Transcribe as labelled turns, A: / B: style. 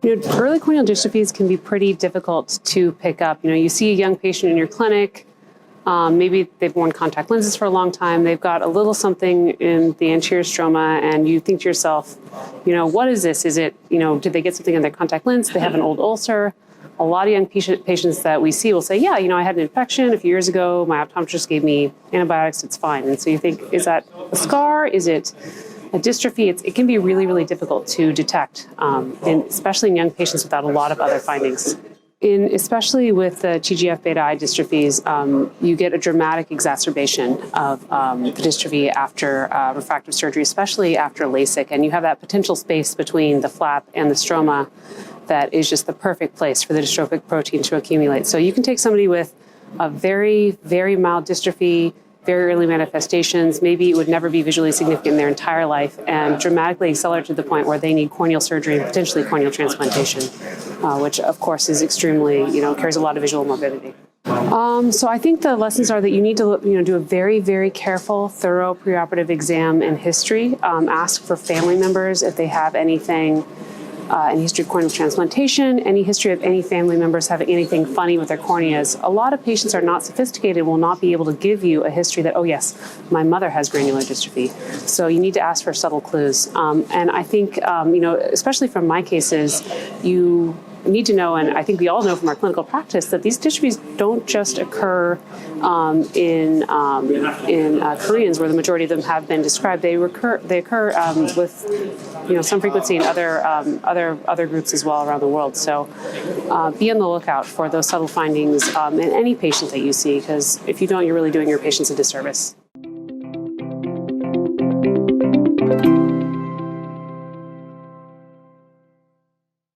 A: Early corneal dystrophies can be pretty difficult to pick up. You see a young patient in your clinic, maybe they've worn contact lenses for a long time, they've got a little something in the anterior stroma, and you think to yourself, what is this? Is it, did they get something in their contact lens? They have an old ulcer. A lot of young patients that we see will say, yeah, I had an infection a few years ago, my optometrist gave me antibiotics, it's fine. And so you think, is that a scar? Is it a dystrophy? It can be really, really difficult to detect, especially in young patients without a lot of other findings. Especially with the TGF-beta-I dystrophies, you get a dramatic exacerbation of the dystrophy after refractive surgery, especially after LASIK. And you have that potential space between the flap and the stroma that is just the perfect place for the dystrophic protein to accumulate. So you can take somebody with a very, very mild dystrophy, very early manifestations, maybe it would never be visually significant in their entire life, and dramatically accelerate to the point where they need corneal surgery and potentially corneal transplantation, which of course is extremely, carries a lot of visual morbidity. So I think the lessons are that you need to, do a very, very careful, thorough preoperative exam and history. Ask for family members if they have anything, any history of corneal transplantation, any history of any family members having anything funny with their corneas. A lot of patients are not sophisticated, will not be able to give you a history that, oh yes, my mother has granular dystrophy. So you need to ask for subtle clues. And I think, especially from my cases, you need to know, and I think we all know from our clinical practice, that these dystrophies don't just occur in Koreans, where the majority of them have been described. They occur with some frequency in other groups as well around the world. So be on the lookout for those subtle findings in any patient that you see, because if you don't, you're really doing your patients a disservice.